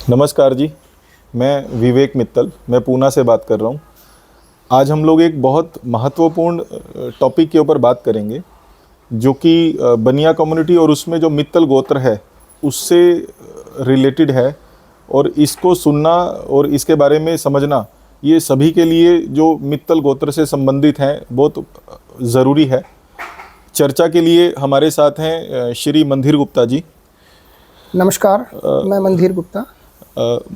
नमस्कार जी। मैं विवेक मित्तल, मैं पूना से बात कर रहा हूँ। आज हम लोग एक बहुत महत्वपूर्ण टॉपिक के ऊपर बात करेंगे, जो कि बनिया कम्युनिटी और उसमें जो मित्तल गोत्र है उससे रिलेटेड है। और इसको सुनना और इसके बारे में समझना ये सभी के लिए जो मित्तल गोत्र से संबंधित हैं बहुत ज़रूरी है। चर्चा के लिए हमारे साथ हैं श्री मंधीर गुप्ता जी। नमस्कार, मैं मंधीर गुप्ता।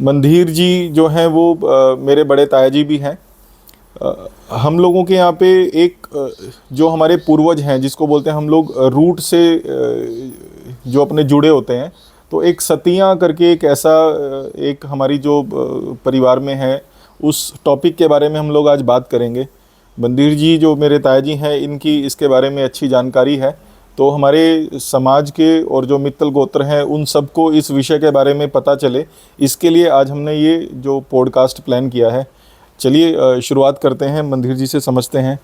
मंधीर जी जो हैं वो मेरे बड़े ताया जी भी हैं। हम लोगों के यहाँ पे एक जो हमारे पूर्वज हैं जिसको बोलते हैं हम लोग रूट से जो अपने जुड़े होते हैं, तो एक सतियाँ करके एक ऐसा एक हमारी जो परिवार में है, उस टॉपिक के बारे में हम लोग आज बात करेंगे। मंधीर जी जो मेरे ताया जी हैं, इनकी इसके बारे में अच्छी जानकारी है, तो हमारे समाज के और जो मित्तल गोत्र हैं उन सबको इस विषय के बारे में पता चले, इसके लिए आज हमने ये जो पॉडकास्ट प्लान किया है। चलिए शुरुआत करते हैं, मंधीर जी से समझते हैं।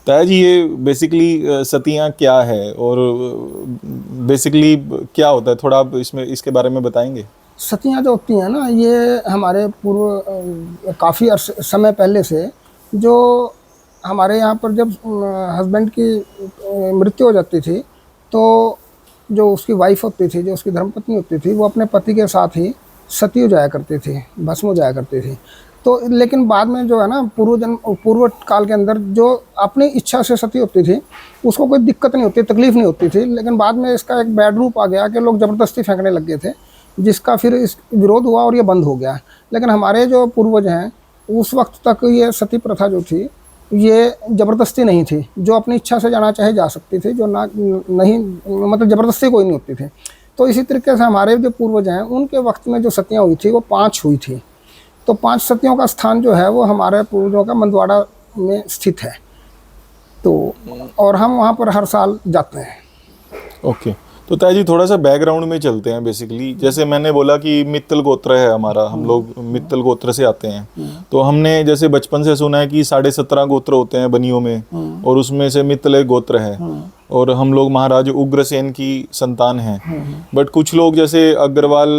ताया जी, ये बेसिकली सतियाँ क्या है और बेसिकली क्या होता है, थोड़ा आप इसमें इसके बारे में बताएंगे? सतियाँ जो होती हैं ना, ये हमारे पूर्व काफ़ी समय पहले से, जो हमारे यहाँ पर जब हस्बैंड की मृत्यु हो जाती थी, तो जो उसकी वाइफ होती थी, जो उसकी धर्मपत्नी होती थी, वो अपने पति के साथ ही सती हो जाया करती थी, भस्म हो जाया करती थी। तो लेकिन बाद में जो है ना, पूर्व काल के अंदर जो अपनी इच्छा से सती होती थी उसको कोई दिक्कत नहीं होती, तकलीफ़ नहीं होती थी। लेकिन बाद में इसका एक बैड रूप आ गया कि लोग ज़बरदस्ती फेंकने लग गए थे, जिसका फिर इस विरोध हुआ और ये बंद हो गया। लेकिन हमारे जो पूर्वज हैं, उस वक्त तक ये सती प्रथा जो थी ये ज़बरदस्ती नहीं थी। जो अपनी इच्छा से जाना चाहे जा सकती थी, जो ना नहीं, मतलब ज़बरदस्ती कोई नहीं होती थी। तो इसी तरीके से हमारे जो पूर्वज हैं उनके वक्त में जो सतियाँ हुई थी वो 5 हुई थी। तो 5 सतियों का स्थान जो है वो हमारे पूर्वजों का मंदवाड़ा में स्थित है। तो और हम वहाँ पर हर साल जाते हैं। ओके, तो ताया जी थोड़ा सा बैकग्राउंड में चलते हैं। बेसिकली जैसे मैंने बोला कि मित्तल गोत्र है हमारा, हम लोग मित्तल गोत्र से आते हैं। तो हमने जैसे बचपन से सुना है कि 17.5 गोत्र होते हैं बनियों में, और उसमें से मित्तल एक गोत्र है, और हम लोग महाराज उग्रसेन की संतान हैं। बट कुछ लोग जैसे अग्रवाल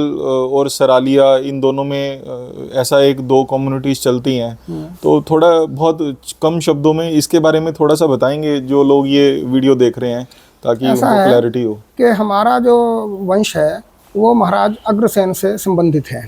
और सरालिया, इन दोनों में ऐसा 1-2 कम्युनिटीज़ चलती हैं। तो थोड़ा बहुत कम शब्दों में इसके बारे में थोड़ा सा बताएंगे जो लोग ये वीडियो देख रहे हैं, ताकि उनको क्लैरिटी हो कि हमारा जो वंश है वो महाराज अग्रसेन से संबंधित है।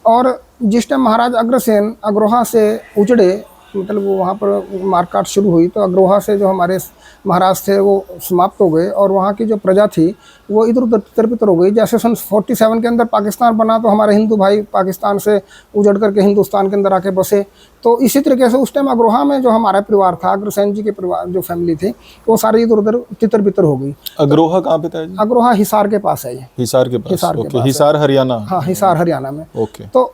और जिस टाइम महाराज अग्रसेन अग्रोहा से उजड़े, मतलब वो वहाँ पर मारकाट शुरू हुई, तो अग्रोहा से जो हमारे महाराज थे वो समाप्त हो गए, और वहाँ की जो प्रजा थी वो इधर उधर तितर-बितर हो गई। जैसे सन 47 के अंदर पाकिस्तान बना, तो हमारे हिंदू भाई पाकिस्तान से उजड़ करके हिंदुस्तान के अंदर आके बसे। तो इसी तरीके से उस टाइम अग्रोहा में जो हमारा परिवार था, अग्रसेन जी के परिवार जो फैमिली थी, वो सारी इधर उधर तितर-बितर हो गई। अग्रोहा कहाँ पे था जी? अग्रोहा हिसार के पास है। ये हिसार के पास? हिसार के ओके, पास हिसार हरियाणा। हाँ, हिसार हरियाणा में। ओके। तो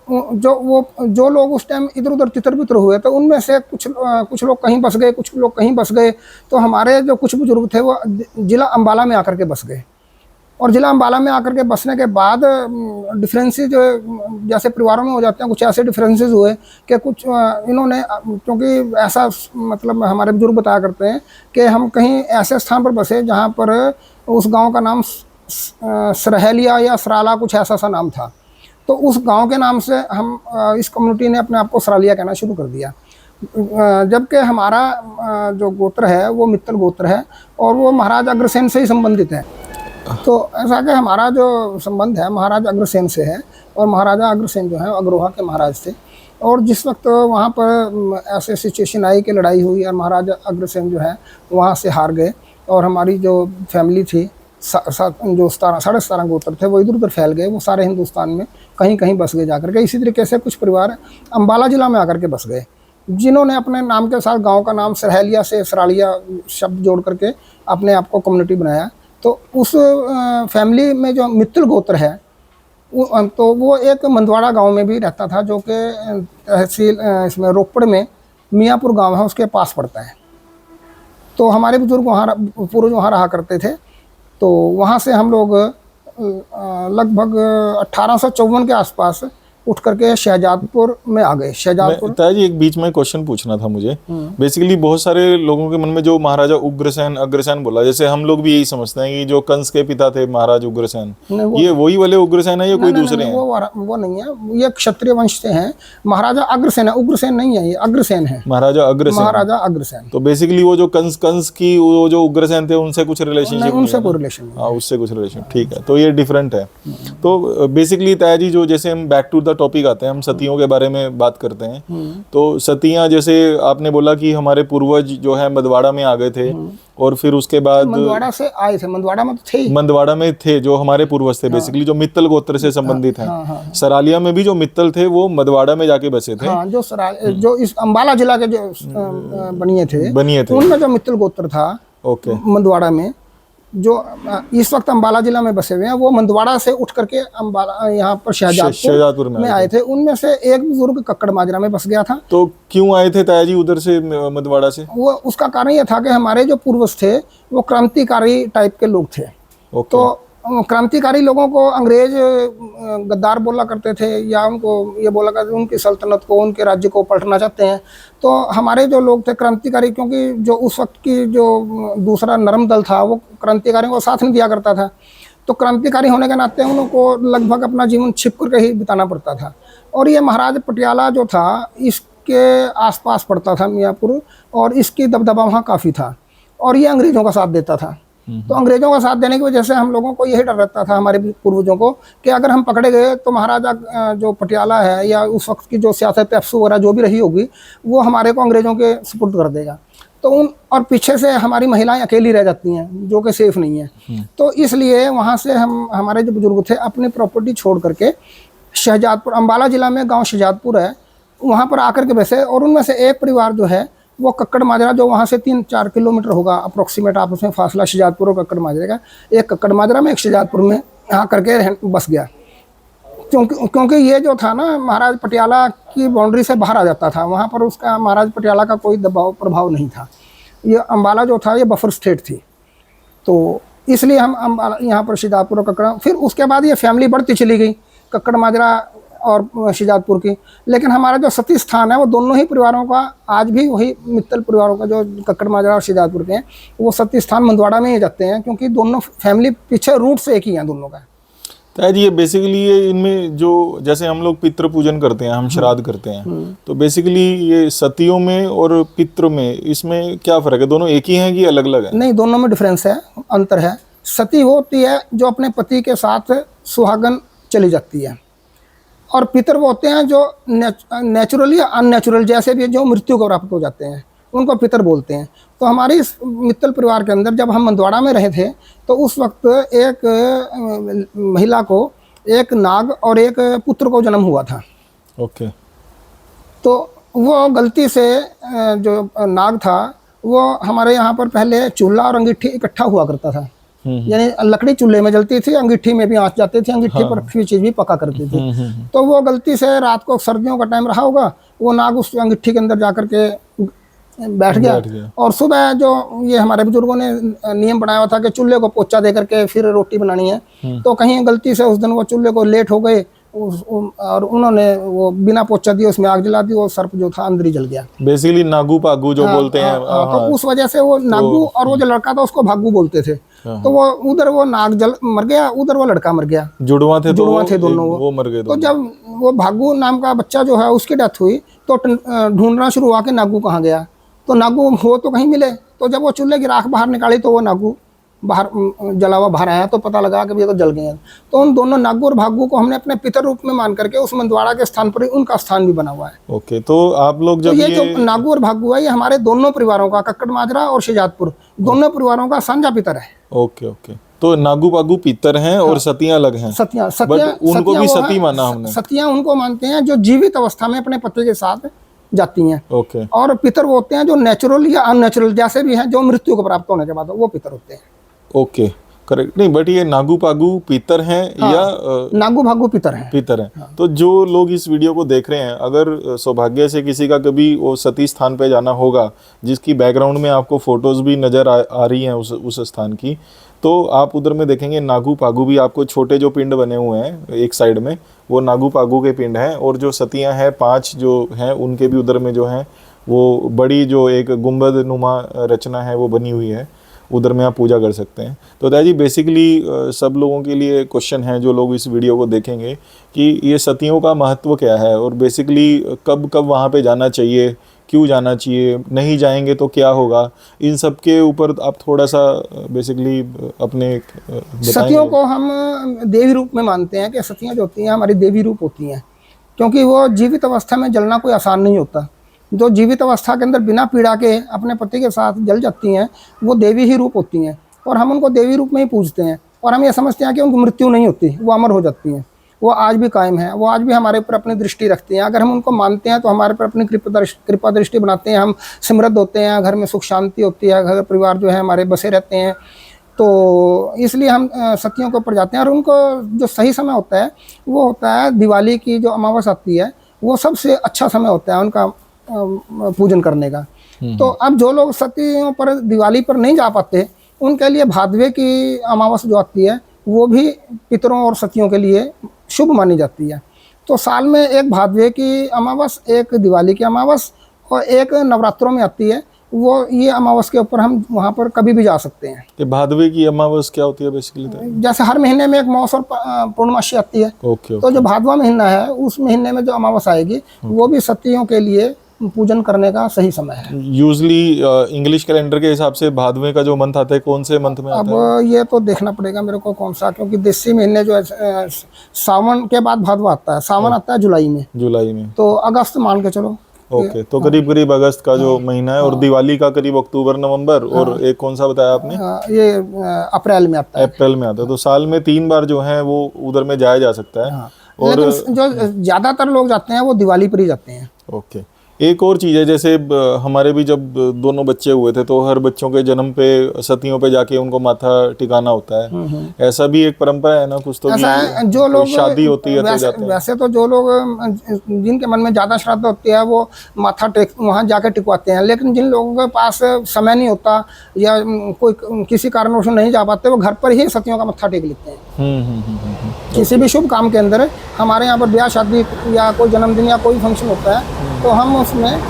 जो लोग उस टाइम इधर उधर तितर-बितर हुए, तो उनमें से कुछ लोग कहीं बस गए, कुछ लोग कहीं बस गए। तो हमारे जो कुछ बुजुर्ग थे वो जिला अम्बाला में आकर के बस गए, और जिला अम्बाला में आकर के बसने के बाद डिफरेंसेस जो जैसे परिवारों में हो जाते हैं, कुछ ऐसे डिफरेंसेस हुए कि कुछ इन्होंने, क्योंकि ऐसा मतलब हमारे बुजुर्ग बताया करते हैं कि हम कहीं ऐसे स्थान पर बसे जहाँ पर उस गांव का नाम सरहलिया या सराला, कुछ ऐसा सा नाम था। तो उस गांव के नाम से हम इस कम्युनिटी ने अपने आप को सरालिया कहना शुरू कर दिया। जबकि हमारा जो गोत्र है वो मित्तल गोत्र है, और वो महाराज अग्रसेन से ही संबंधित है। तो ऐसा कि हमारा जो संबंध है महाराज अग्रसेन से है, और महाराजा अग्रसेन जो है अग्रोहा के महाराज थे। और जिस वक्त वहाँ पर ऐसे सिचुएशन आई कि लड़ाई हुई, और महाराजा अग्रसेन जो है वहाँ से हार गए, और हमारी जो फैमिली थी जो 17.5 गोत्र थे वो इधर उधर फैल गए, वो सारे हिंदुस्तान में कहीं कहीं बस गए जाकर के। इसी तरीके से कुछ परिवार अम्बाला जिला में आकर के बस गए, जिन्होंने अपने नाम के साथ गांव का नाम सरहलिया से सरालिया शब्द जोड़ करके अपने आप को कम्युनिटी बनाया। तो उस फैमिली में जो मित्तल गोत्र है तो वो एक मंदवाड़ा गांव में भी रहता था, जो कि तहसील इसमें रोपड़ में मियाँपुर गांव है, उसके पास पड़ता है। तो हमारे बुजुर्ग वहाँ पूर्वज वहाँ रहा करते थे। तो वहाँ से हम लोग लगभग 1854 के आसपास उठ करके शहजादपुर में आ गए। शहजादपुर ताया जी एक बीच में क्वेश्चन पूछना था मुझे। बेसिकली बहुत सारे लोगों के मन में जो महाराजा उग्रसेन अग्रसेन बोला, जैसे हम लोग भी यही समझते हैं कि जो कंस के पिता थे महाराज उग्रसेन, ये वही वाले उग्रसेन है या कोई दूसरे हैं? वो नहीं है, ये क्षत्रिय वंश से हैं। महाराजा अग्रसेन है, उग्रसेन नहीं है, ये अग्रसेन है, महाराजा अग्रसेन। महाराजा अग्रसेन। तो बेसिकली वो जो कंस की वो जो उग्रसेन थे उनसे कुछ रिलेशनशिप? उनसे कोई रिलेशन नहीं। हाँ, उससे कुछ रिलेशन, ठीक है। तो ये डिफरेंट है। तो बेसिकली ताया जी जो जैसे हम बैक टू द टॉपिक आते हैं, हम सतियों के बारे में बात करते हैं। तो सतियां, जैसे आपने बोला कि हमारे पूर्वज जो है मंदवाड़ा में आ गए थे और फिर उसके बाद मंदवाड़ा से आए थे, मंदवाड़ा में तो थे ही। मंदवाड़ा में थे जो हमारे पूर्वज थे, बेसिकली जो मित्तल गोत्र से संबंधित हैं। सरालिया में भी जो मित्तल थे वो मंदवाड़ा में जाके बसे थे। हाँ, जो इस अंबाला जिला के जो बनिए थे उनमें जो मित्तल गोत्र था, ओके, मंदवाड़ा में, जो इस वक्त अंबाला जिला में बसे हुए हैं, वो मंदवाड़ा से उठ करके अंबाला यहाँ पर शहजादपुर में आए थे। उनमें से एक बुजुर्ग कक्कड़ माजरा में बस गया था। तो क्यों आए थे ताया जी उधर से, मंदवाड़ा से? वो उसका कारण ये था कि हमारे जो पूर्वज थे वो क्रांतिकारी टाइप के लोग थे। तो क्रांतिकारी लोगों को अंग्रेज गद्दार बोला करते थे, या उनको ये बोला करते उनकी सल्तनत को, उनके राज्य को पलटना चाहते हैं। तो हमारे जो लोग थे क्रांतिकारी, क्योंकि जो उस वक्त की जो दूसरा नरम दल था वो क्रांतिकारियों को साथ नहीं दिया करता था, तो क्रांतिकारी होने के नाते उनको लगभग अपना जीवन छिप करके ही बिताना पड़ता था। और ये महाराज पटियाला जो था इसके आसपास पड़ता था मियाँपुर, और इसकी दबदबा वहाँ काफ़ी था, और ये अंग्रेज़ों का साथ देता था। तो अंग्रेजों का साथ देने की वजह से हम लोगों को यही डर रहता था, हमारे पूर्वजों को, कि अगर हम पकड़े गए तो महाराजा जो पटियाला है या उस वक्त की जो सियासत पेप्सू वगैरह जो भी रही होगी वो हमारे को अंग्रेजों के सुपुर्द कर देगा। तो और पीछे से हमारी महिलाएं अकेली रह जाती हैं जो कि सेफ नहीं है। तो इसलिए वहाँ से हमारे जो बुजुर्ग थे अपनी प्रॉपर्टी छोड़ करके शहजादपुर, अंबाला जिला में गाँव शहजादपुर है, वहाँ पर आकर के बसे। और उनमें से एक परिवार जो है वो कक्कड़ माजरा, जो वहाँ से 3-4 किलोमीटर होगा अप्रोक्सीमेट आपस में फासला शहजादपुर और कक्कड़ माजरे का, एक कक्कड़ माजरा में एक शहजादपुर में यहाँ करके बस गया। क्योंकि ये जो था ना महाराज पटियाला की बाउंड्री से बाहर आ जाता था, वहाँ पर उसका महाराज पटियाला का कोई दबाव प्रभाव नहीं था। ये अंबाला जो था ये बफर स्टेट थी, तो इसलिए हम अंबाला यहाँ पर शहजादपुर और कक्कड़, फिर उसके बाद ये फैमिली बढ़ती चली गई कक्कड़ माजरा और शहजादपुर की। लेकिन हमारा जो सती स्थान है वो दोनों ही परिवारों का आज भी वही मित्तल परिवारों का, जो कक्कड़ माजरा और शहजादपुर के हैं, वो सती स्थान मंदवाड़ा में ही जाते हैं, क्योंकि दोनों फैमिली पीछे रूट से एक ही हैं दोनों का। ताया जी ये बेसिकली ये इनमें जो जैसे हम लोग पितृ पूजन करते हैं, हम श्राद्ध करते हैं, तो बेसिकली ये सतियों में और पितृ में इसमें क्या फ़र्क है? दोनों एक ही हैं कि अलग अलग है? नहीं, दोनों में डिफरेंस है, अंतर है। सती होती है जो अपने पति के साथ सुहागन चली जाती है, और पितर वो होते हैं जो नेचुरल या अननेचुरल जैसे भी जो मृत्यु को प्राप्त हो जाते हैं, उनको पितर बोलते हैं। तो हमारी इस मित्तल परिवार के अंदर जब हम मंदवाड़ा में रहे थे तो उस वक्त एक महिला को एक नाग और एक पुत्र को जन्म हुआ था। ओके। तो वो गलती से जो नाग था वो हमारे यहाँ पर पहले चूल्हा और अंगीठी इकट्ठा हुआ करता था, यानी लकड़ी चूल्हे में जलती थी, अंगीठी में भी आंच जाती थी, अंगीठी पर रखी हुई चीज भी पका करती थी। तो वो गलती से रात को सर्दियों का टाइम रहा होगा, वो नाग उस अंगीठी के अंदर जाकर के बैठ गया। और सुबह जो ये हमारे बुजुर्गों ने नियम बनाया हुआ था कि चूल्हे को पोचा दे करके फिर रोटी बनानी है, तो कहीं गलती से उस दिन वो चूल्हे को लेट हो गए और उन्होंने वो बिना पोचा दिए उसमें आग जला दी, वो सर्प जो था अंदर ही जल गया। बेसिकली नागू पागू जो बोलते हैं। तो उस वजह से वो नागू और वो जो लड़का था उसको भागू बोलते थे। तो वो उधर वो नाग मर गया, उधर वो लड़का मर गया, जुड़वा थे दोनों, वो मर गए। तो जब वो भागू नाम का बच्चा जो है उसकी डेथ हुई तो ढूंढना शुरू हुआ कि नागू कहाँ गया। तो नागू हो तो कहीं मिले, तो जब वो चूल्हे की राख बाहर निकाली तो वो नागू बाहर जला हुआ बाहर आया, तो पता लगा कि ये तो जल गए हैं। तो उन दोनों नागू और भागू को हमने अपने पितर रूप में मान करके उस मंदवाड़ा के स्थान पर ही उनका स्थान भी बना हुआ है। ओके। तो आप लोग जब तो ये जो नागू और भागू है ये हमारे दोनों परिवारों का, कक्कड़ माजरा और शहजादपुर दोनों परिवारों का साझा पितर है। Okay okay. तो नागू पागू पितर हैं और सतियां अलग हैं। सतियां उनको भी सती माना हमने। सतियां उनको मानते हैं जो जीवित अवस्था में अपने पति के साथ जाती हैं। ओके। और पितर वो होते हैं जो नेचुरल या अननेचुरल जैसे भी हैं, जो मृत्यु को प्राप्त होने के बाद वो पितर होते हैं। Okay, correct. नहीं, बट ये नागू पागू पितर हैं या नागू भागू पितर हैं? पितर हैं। तो जो लोग इस वीडियो को देख रहे हैं, अगर सौभाग्य से किसी का कभी वो सती स्थान पे जाना होगा, जिसकी बैकग्राउंड में आपको फोटोज भी नज़र आ रही हैं उस स्थान की, तो आप उधर में देखेंगे नागू पागू भी आपको छोटे जो पिंड बने हुए हैं एक साइड में, वो नागू पागू के पिंड हैं। और जो सतियां हैं 5 जो हैं उनके भी उधर में जो हैं वो बड़ी जो एक गुंबद नुमा रचना है वो बनी हुई है, उधर में आप पूजा कर सकते हैं। तो दादा जी बेसिकली सब लोगों के लिए क्वेश्चन है जो लोग इस वीडियो को देखेंगे कि ये सतियों का महत्व क्या है और बेसिकली कब कब वहाँ पे जाना चाहिए, क्यों जाना चाहिए, नहीं जाएंगे तो क्या होगा, इन सब के ऊपर आप थोड़ा सा बेसिकली अपने बताएंगे। सतियों को हम देवी रूप में मानते हैं कि सतियाँ जो होती हैं हमारी देवी रूप होती हैं, क्योंकि वो जीवित अवस्था में जलना कोई आसान नहीं होता। जो जीवित अवस्था के अंदर बिना पीड़ा के अपने पति के साथ जल जाती हैं वो देवी ही रूप होती हैं, और हम उनको देवी रूप में ही पूजते हैं। और हम ये समझते हैं कि उनकी मृत्यु नहीं होती, वो अमर हो जाती हैं, वो आज भी कायम है, वो आज भी हमारे ऊपर अपनी दृष्टि रखती हैं। अगर हम उनको मानते हैं तो हमारे ऊपर अपनी कृपा दृष्टि बनाते हैं, हम समृद्ध होते हैं, घर में सुख शांति होती है, घर परिवार जो है हमारे बसे रहते हैं। तो इसलिए हम सतियों के ऊपर जाते हैं। और उनको जो सही समय होता है वो होता है दिवाली की जो अमावस आती है, वो सबसे अच्छा समय होता है उनका पूजन करने का। तो अब जो लोग सतियों पर दिवाली पर नहीं जा पाते, उनके लिए भादवे की अमावस जो आती है वो भी पितरों और सतियों के लिए शुभ मानी जाती है। तो साल में एक भादवे की अमावस, एक दिवाली की अमावस और एक नवरात्रों में आती है, वो ये अमावस के ऊपर हम वहाँ पर कभी भी जा सकते हैं। कि भादवे की अमावस क्या होती है बेसिकली? जैसे हर महीने में एक मौस और पूर्णमासी आती है। ओके। तो जो भादवा महीना है उस महीने में जो अमावस आएगी वो भी सतियों के लिए पूजन करने का सही समय है। यूजली इंग्लिश कैलेंडर के हिसाब से भादवे का जो मंथ आता है कौन से मंथ में आता है? अब ये तो देखना पड़ेगा मेरे को कौन सा, क्योंकि देसी महीने जो है सावन के बाद भादवा आता है। सावन आता है जुलाई में, तो अगस्त मान के चलो। ओके, तो करीब करीब अगस्त का जो महीना है। और दिवाली का करीब अक्टूबर नवंबर, और एक कौन सा बताया आपने? ये अप्रैल में आता है। अप्रैल में आता है। तो साल में 3 बार जो है वो उधर में जाया जा सकता है। और लेकिन जो ज्यादातर लोग जाते हैं वो दिवाली पर ही जाते हैं। ओके। एक और चीज़ है, जैसे हमारे भी जब दोनों बच्चे हुए थे तो हर बच्चों के जन्म पे सतियों पे जाके उनको माथा टिकाना होता है। ऐसा भी एक परंपरा है ना कुछ तो? ऐसा है, जो लोग शादी होती है तो जाते हैं। वैसे तो जो लोग जिनके मन में ज़्यादा श्रद्धा होती है वो माथा टेक वहाँ जाके टिकवाते हैं। लेकिन जिन लोगों के पास समय नहीं होता या कोई किसी कारणवश नहीं जा पाते, वो घर पर ही सतियों का मत्था टेक लेते हैं। किसी भी शुभ काम के अंदर हमारे यहाँ पर ब्याह शादी या कोई जन्मदिन या कोई फंक्शन होता है तो हम उसमें,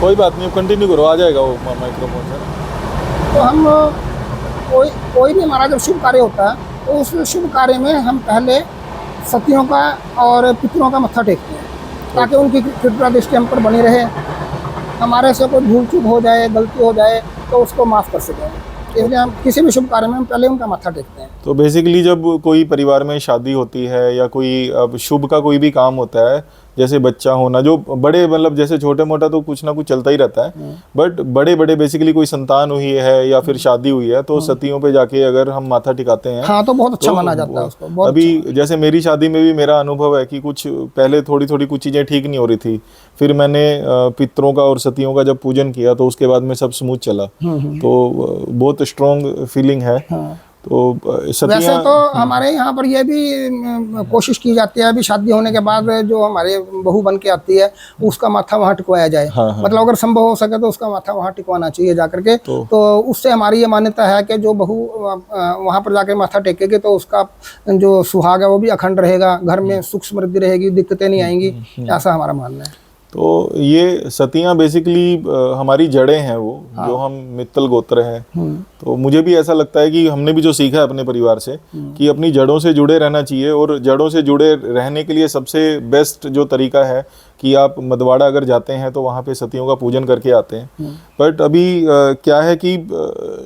कोई बात नहीं, कंटिन्यू करो, आ जाएगा वो माइक्रोफोन से। तो हम कोई भी हमारा जब शुभ कार्य होता है तो उस शुभ कार्य में हम पहले सतियों का और पितरों का मत्था टेकते हैं, ताकि उनकी कृपा दृष्टि हम पर बनी रहे। हमारे से कोई भूल चूक हो जाए, गलती हो जाए तो उसको माफ़ कर सकें, इसलिए हम किसी भी शुभ कार्य में हम पहले उनका मत्था टेकते हैं। तो बेसिकली जब कोई परिवार में शादी होती है या कोई अब शुभ का कोई भी काम होता है, जैसे बच्चा होना, जो बड़े मतलब जैसे छोटे मोटा तो कुछ ना कुछ चलता ही रहता है, बट बड़े बड़े बेसिकली कोई संतान हुई है या फिर शादी हुई है तो सतियों पे जाके अगर हम माथा टिकाते हैं, हाँ, तो बहुत अच्छा माना जाता है उसको। बहुत अभी अच्छा। जैसे मेरी शादी में भी मेरा अनुभव है कि कुछ पहले थोड़ी थोड़ी कुछ चीज़ें ठीक नहीं हो रही थी, फिर मैंने पितरों का और सतियों का जब पूजन किया तो उसके बाद में सब स्मूथ चला। तो बहुत स्ट्रॉन्ग फीलिंग है। तो वैसे तो हमारे यहाँ पर यह भी कोशिश की जाती है, अभी शादी होने के बाद जो हमारे बहू बन के आती है उसका माथा वहाँ टिकवाया जाए। हाँ। मतलब अगर संभव हो सके तो उसका माथा वहाँ टिकवाना चाहिए जाकर के। तो उससे हमारी ये मान्यता है कि जो बहू वहाँ पर जाकर माथा टेकेगी तो उसका जो सुहाग है वो भी अखंड रहेगा, घर में सुख समृद्धि रहेगी, दिक्कतें नहीं आएंगी, ऐसा हमारा मानना है। तो ये सतियां बेसिकली हमारी जड़ें हैं, वो जो हम मित्तल गोत्र हैं। तो मुझे भी ऐसा लगता है कि हमने भी जो सीखा है अपने परिवार से कि अपनी जड़ों से जुड़े रहना चाहिए, और जड़ों से जुड़े रहने के लिए सबसे बेस्ट जो तरीका है कि आप मदवाड़ा अगर जाते हैं तो वहाँ पे सतियों का पूजन करके आते हैं। बट अभी क्या है कि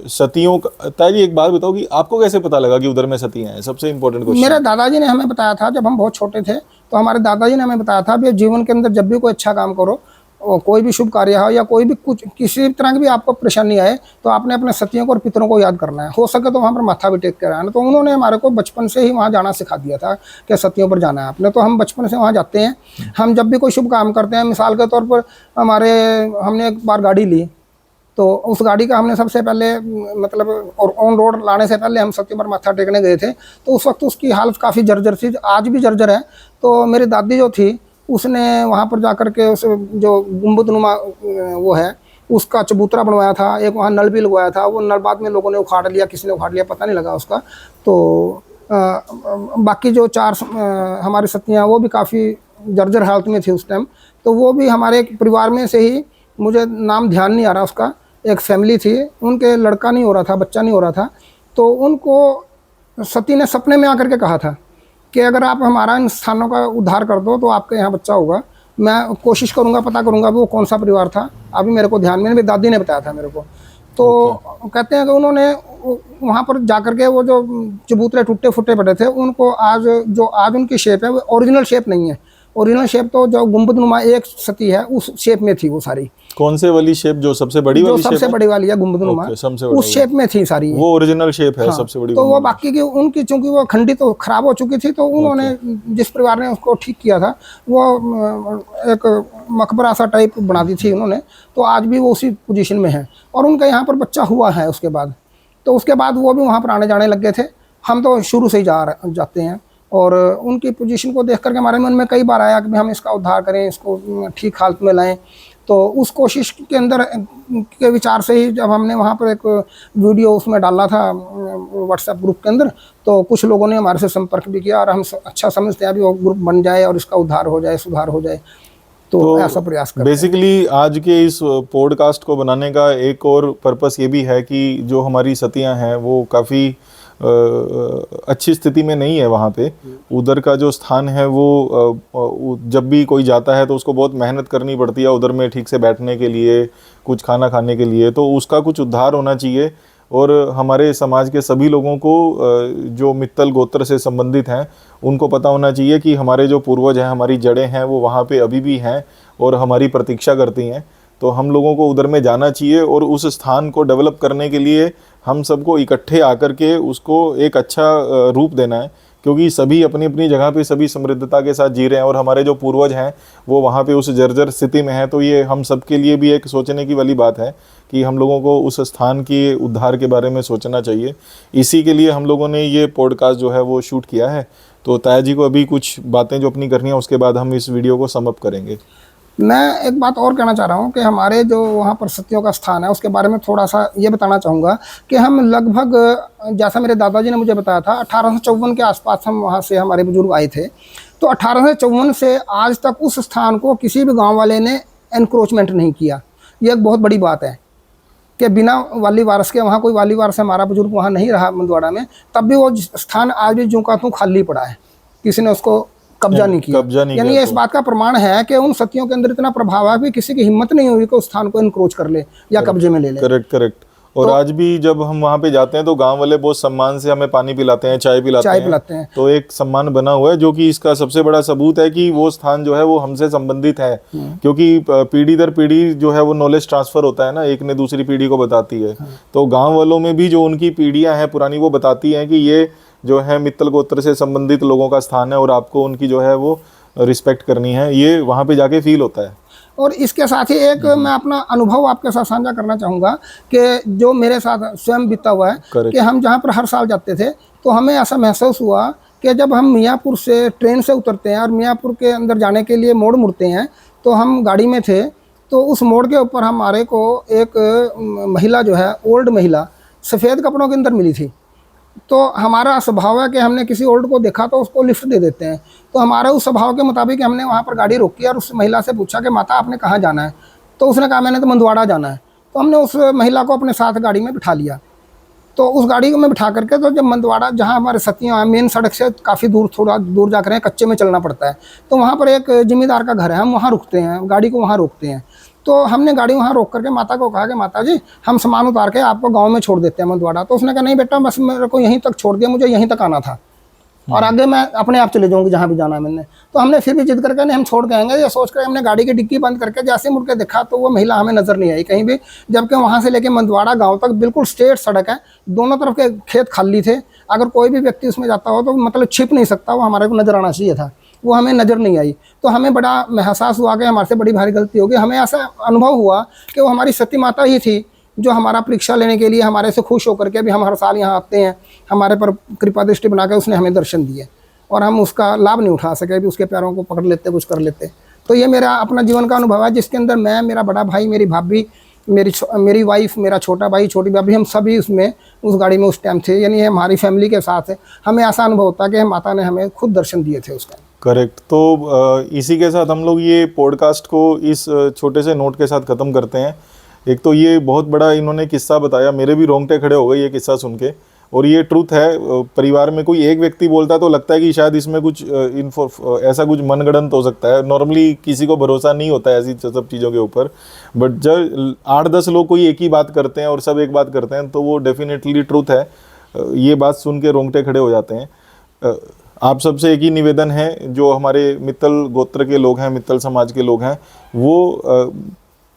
सतियों का, ताई जी एक बात बताओ कि आपको कैसे पता लगा कि उधर में सतियां हैं? सबसे इम्पोर्टेंट क्वेश्चन। मेरे दादाजी ने हमें बताया था, जब हम बहुत छोटे थे तो हमारे दादाजी ने हमें बताया था कि जीवन के अंदर जब भी कोई अच्छा काम करो, कोई भी शुभ कार्य हो या कोई भी कुछ किसी तरह की भी आपको परेशानी आए, तो आपने अपने सतियों को और पितरों को याद करना है। हो सके तो वहाँ पर माथा भी टेक कर आना। तो उन्होंने हमारे को बचपन से ही वहाँ जाना सिखा दिया था कि सतियों पर जाना है आपने। तो हम बचपन से वहाँ जाते हैं। हम जब भी कोई शुभ काम करते हैं, मिसाल के तौर पर हमने एक बार गाड़ी ली, तो उस गाड़ी का हमने सबसे पहले मतलब और ऑन रोड लाने से पहले हम सतियों पर माथा टेकने गए थे। तो उस वक्त उसकी हालत काफ़ी जर्जर थी, आज भी जर्जर है। तो मेरी दादी जो थी उसने वहाँ पर जाकर के उस जो गुम्बदनुमा वो है उसका चबूतरा बनवाया था, एक वहाँ नल भी लगवाया था। वो नल बाद में लोगों ने उखाड़ लिया, किसी ने उखाड़ लिया पता नहीं लगा उसका। तो बाकी जो 4 हमारी सतियाँ वो भी काफ़ी जर्जर हालत में थी उस टाइम। तो वो भी हमारे एक परिवार में से ही, मुझे नाम ध्यान नहीं आ रहा उसका, एक फैमिली थी, उनके लड़का नहीं हो रहा था, बच्चा नहीं हो रहा था। तो उनको सती ने सपने में आकर के कहा था कि अगर आप हमारा इन स्थानों का उद्धार कर दो तो आपके यहाँ बच्चा होगा। मैं कोशिश करूँगा, पता करूँगा वो कौन सा परिवार था, अभी मेरे को ध्यान में, मेरी दादी ने बताया था मेरे को। तो कहते हैं कि उन्होंने वहाँ पर जाकर के वो जो चबूतरे टूटे फूटे पड़े थे उनको आज उनकी शेप है वो ओरिजिनल शेप नहीं है। ओरिजिनल शेप तो जो गुंबदनुमा एक सती है उस शेप में थी वो सारी। कौन से वाली शेप, जो सबसे बड़ी जो वाली सबसे बड़ी वाली है गुंबदनुमा, उस शेप में थी सारी, वो ओरिजिनल शेप है। हाँ, सबसे बड़ी। तो वो बाकी की उनकी चूंकि वो खंडित तो खराब हो चुकी थी, तो उन्होंने जिस परिवार ने उसको ठीक किया था वो एक मकबरा सा टाइप बना दी थी उन्होंने। तो आज भी वो उसी पोजीशन में है और उनका यहाँ पर बच्चा हुआ है उसके बाद। तो उसके बाद वो भी वहाँ पर आने जाने लग गए थे। हम तो शुरू से ही जाते हैं और उनकी पोजीशन को देख करके हमारे मन में कई बार आया कि हम इसका उद्धार करें, इसको ठीक हालत में लाएं। तो उस कोशिश के अंदर के विचार से ही जब हमने वहाँ पर एक वीडियो उसमें डाला था व्हाट्सएप ग्रुप के अंदर, तो कुछ लोगों ने हमारे से संपर्क भी किया और हम अच्छा समझते हैं अभी वो ग्रुप बन जाए और इसका उद्धार हो जाए, सुधार हो जाए। तो ऐसा प्रयास करते हैं। बेसिकली आज के इस पॉडकास्ट को बनाने का एक और पर्पस ये भी है कि जो हमारी सतियाँ हैं वो काफ़ी अच्छी स्थिति में नहीं है वहाँ पे। उधर का जो स्थान है वो जब भी कोई जाता है तो उसको बहुत मेहनत करनी पड़ती है उधर में ठीक से बैठने के लिए, कुछ खाना खाने के लिए। तो उसका कुछ उद्धार होना चाहिए और हमारे समाज के सभी लोगों को जो मित्तल गोत्र से संबंधित हैं उनको पता होना चाहिए कि हमारे जो पूर्वज हैं, हमारी जड़ें हैं, वो वहाँ पे अभी भी हैं और हमारी प्रतीक्षा करती हैं। तो हम लोगों को उधर में जाना चाहिए और उस स्थान को डेवलप करने के लिए हम सबको इकट्ठे आकर के उसको एक अच्छा रूप देना है, क्योंकि सभी अपनी अपनी जगह पे सभी समृद्धता के साथ जी रहे हैं और हमारे जो पूर्वज हैं वो वहाँ पे उस जर्जर स्थिति में हैं। तो ये हम सब के लिए भी एक सोचने की वाली बात है कि हम लोगों को उस स्थान के उद्धार के बारे में सोचना चाहिए। इसी के लिए हम लोगों ने ये पॉडकास्ट जो है वो शूट किया है। तो ताया जी को अभी कुछ बातें जो अपनी करनी है, उसके बाद हम इस वीडियो को सम अप करेंगे। मैं एक बात और कहना चाह रहा हूँ कि हमारे जो वहाँ पर सतियों का स्थान है उसके बारे में थोड़ा सा ये बताना चाहूँगा कि हम लगभग, जैसा मेरे दादाजी ने मुझे बताया था, 1854 के आसपास हम वहाँ से हमारे बुजुर्ग आए थे। तो 1854 से आज तक उस स्थान को किसी भी गांव वाले ने एनक्रोचमेंट नहीं किया। ये एक बहुत बड़ी बात है कि बिना वाली वारस के, वहाँ कोई वाली वारस हमारा बुजुर्ग वहाँ नहीं रहा मंदवाड़ा में, तब भी वो स्थान आज भी ज्यों का त्यों खाली पड़ा है, किसी ने उसको कब्जा नहीं किया। यानी ये इस बात का प्रमाण है कि उन सतियों के अंदर इतना प्रभाव है कि किसी की हिम्मत नहीं हुई कि उस स्थान को इनक्रोच कर ले या कब्जे में ले ले। करेक्ट। और तो आज भी जब हम वहाँ पे जाते हैं तो गांव वाले बहुत सम्मान से हमें पानी पिलाते हैं, चाय पिलाते हैं। तो एक सम्मान बना हुआ है, जो कि इसका सबसे बड़ा सबूत है कि वो स्थान जो है वो हमसे संबंधित है। क्योंकि पीढ़ी दर पीढ़ी जो है वो नॉलेज ट्रांसफर होता है ना, एक ने दूसरी पीढ़ी को बताती है। तो गाँव वालों में भी जो उनकी पीढ़ियाँ हैं पुरानी, वो बताती हैं कि ये जो है मित्तल गोत्र से संबंधित लोगों का स्थान है और आपको उनकी जो है वो रिस्पेक्ट करनी है। ये वहाँ पे जाके फील होता है। और इसके साथ ही एक मैं अपना अनुभव आपके साथ साझा करना चाहूँगा कि जो मेरे साथ स्वयं बीता हुआ है कि हम जहाँ पर हर साल जाते थे तो हमें ऐसा महसूस हुआ कि जब हम मियाँपुर से ट्रेन से उतरते हैं और मियाँपुर के अंदर जाने के लिए मोड़ मुड़ते हैं, तो हम गाड़ी में थे, तो उस मोड़ के ऊपर हमारे को एक महिला जो है, ओल्ड महिला, सफ़ेद कपड़ों के अंदर मिली थी। तो हमारा स्वभाव है कि हमने किसी ओल्ड को देखा तो उसको लिफ्ट दे देते हैं। तो हमारे उस स्वभाव के मुताबिक हमने वहाँ पर गाड़ी रोकी और उस महिला से पूछा कि माता आपने कहाँ जाना है? तो उसने कहा मैंने तो मंदवाड़ा जाना है। तो हमने उस महिला को अपने साथ गाड़ी में बिठा लिया। तो उस गाड़ी को में बिठा करके, तो जब मंदवाड़ा, जहाँ हमारे सतियाँ हैं, मेन सड़क से काफ़ी दूर, थोड़ा दूर जा कर कच्चे में चलना पड़ता है, तो वहाँ पर एक जिम्मेदार का घर है, हम वहाँ रुकते हैं, गाड़ी को वहाँ रोकते हैं। तो हमने गाड़ी वहाँ रोक करके माता को कहा कि माता जी हम सामान उतार के आपको गांव में छोड़ देते हैं मंदवाड़ा। तो उसने कहा नहीं बेटा, बस मेरे को यहीं तक छोड़ दिया, मुझे यहीं तक आना था और आगे मैं अपने आप चले जाऊँगी जहाँ भी जाना है मैंने। तो हमने फिर भी जिद करके नहीं, हम छोड़ के आएंगे, ये सोच कर हमने गाड़ी की डिक्की बंद करके जैसे मुड़ के देखा तो वो महिला हमें नज़र नहीं आई कहीं भी, जबकि वहाँ से लेके मंदवाड़ा गाँव तक बिल्कुल स्ट्रेट सड़क है, दोनों तरफ के खेत खाली थे। अगर कोई भी व्यक्ति उसमें जाता हो तो मतलब छिप नहीं सकता, वो हमारे को नज़र आना चाहिए था, वो हमें नज़र नहीं आई। तो हमें बड़ा एहसास हुआ कि हमारे से बड़ी भारी गलती होगी। हमें ऐसा अनुभव हुआ कि वो हमारी सती माता ही थी जो हमारा परीक्षा लेने के लिए हमारे से खुश होकर के भी हम हर साल यहाँ आते हैं, हमारे पर कृपा दृष्टि बना के उसने हमें दर्शन दिए और हम उसका लाभ नहीं उठा सके, भी उसके पैरों को पकड़ लेते, कुछ कर लेते। तो ये मेरा अपना जीवन का अनुभव है जिसके अंदर मैं, मेरा बड़ा भाई, मेरी भाभी मेरी वाइफ, मेरा छोटा भाई, छोटी भाभी, हम सभी उसमें उस गाड़ी में उस टाइम थे। यानी हमारी फैमिली के साथ है। हमें ऐसा अनुभव होता कि माता ने हमें खुद दर्शन दिए थे उस टाइम। करेक्ट। तो इसी के साथ हम लोग ये पॉडकास्ट को इस छोटे से नोट के साथ ख़त्म करते हैं। एक तो ये बहुत बड़ा इन्होंने किस्सा बताया, मेरे भी रोंगटे खड़े हो गए ये किस्सा सुन के। और ये ट्रूथ है, परिवार में कोई एक व्यक्ति बोलता है तो लगता है कि शायद इसमें कुछ ऐसा कुछ मनगढ़ंत हो सकता है। नॉर्मली किसी को भरोसा नहीं होता है ऐसी सब चीज़ों के ऊपर, बट जब 8-10 लोग कोई एक ही बात करते हैं और सब एक बात करते हैं तो वो डेफिनेटली ट्रूथ है। ये बात सुन के रोंगटे खड़े हो जाते हैं। आप सबसे एक ही निवेदन है, जो हमारे मित्तल गोत्र के लोग हैं, मित्तल समाज के लोग हैं, वो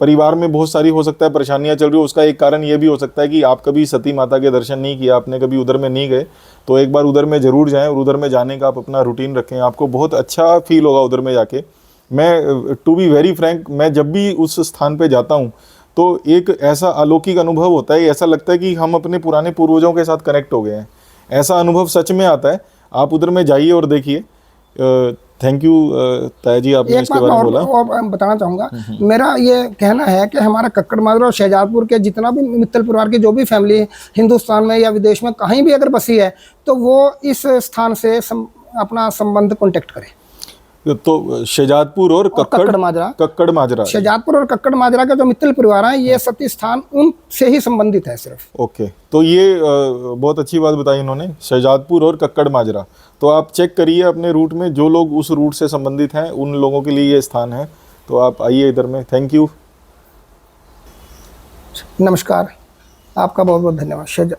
परिवार में बहुत सारी हो सकता है परेशानियां चल रही हो। उसका एक कारण ये भी हो सकता है कि आप कभी सती माता के दर्शन नहीं किया, आपने कभी उधर में नहीं गए, तो एक बार उधर में ज़रूर जाएं और उधर में जाने का आप अपना रूटीन रखें। आपको बहुत अच्छा फील होगा उधर में जाके। मैं टू बी वेरी फ्रैंक, मैं जब भी उस स्थान पे जाता हूँ तो एक ऐसा अलौकिक अनुभव होता है, ऐसा लगता है कि हम अपने पुराने पूर्वजों के साथ कनेक्ट हो गए हैं। ऐसा अनुभव सच में आता है। आप उधर में जाइए और देखिए। थैंक यू ताया जी, आपने एक इसके बात बारे में मैं बोला। और बताना चाहूँगा। मेरा ये कहना है कि हमारा कक्कड़ माजरा और शहजादपुर के जितना भी मित्तल परिवार की जो भी फैमिली हिंदुस्तान में या विदेश में कहीं भी अगर बसी है तो वो इस स्थान से अपना संबंध कॉन्टेक्ट करे। तो शहजादपुर और कक्कड़ माजरा, कक्कड़ माजरा, शहजादपुर और कक्कड़ माजरा के जो मित्तल परिवार हैं, ये सती स्थान उनसे ही संबंधित है सिर्फ। ओके। तो ये बहुत अच्छी बात बताई इन्होंने, शहजादपुर और कक्कड़ माजरा। तो आप चेक करिए अपने रूट में, जो लोग उस रूट से संबंधित हैं उन लोगों के लिए ये स्थान है। तो आप आइए इधर में। थैंक यू, नमस्कार, आपका बहुत बहुत धन्यवाद।